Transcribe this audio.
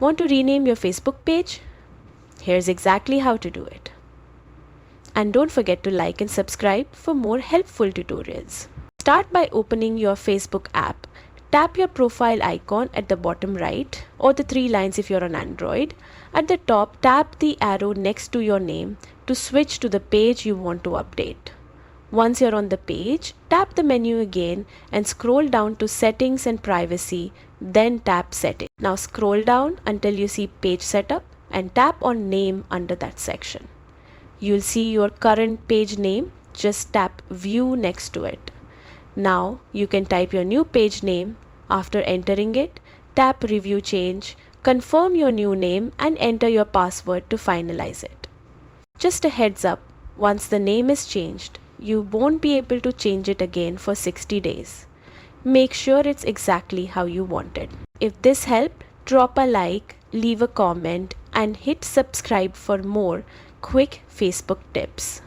Want to rename your Facebook page? Here's exactly how to do it. And don't forget to like and subscribe for more helpful tutorials. Start by opening your Facebook app. Tap your profile icon at the bottom right, or the three lines if you're on Android. At the top, tap the arrow next to your name to switch to the page you want to update. Once you're on the page, tap the menu again and scroll down to Settings and Privacy, then tap Settings. Now scroll down until you see Page Setup and tap on Name under that section. You'll see your current page name. Just tap View next to it. Now you can type your new page name. After entering it, tap Review Change, confirm your new name and enter your password to finalize it. Just a heads up, once the name is changed, you won't be able to change it again for 60 days. Make sure it's exactly how you want it. If this helped, drop a like, leave a comment and hit subscribe for more quick Facebook tips.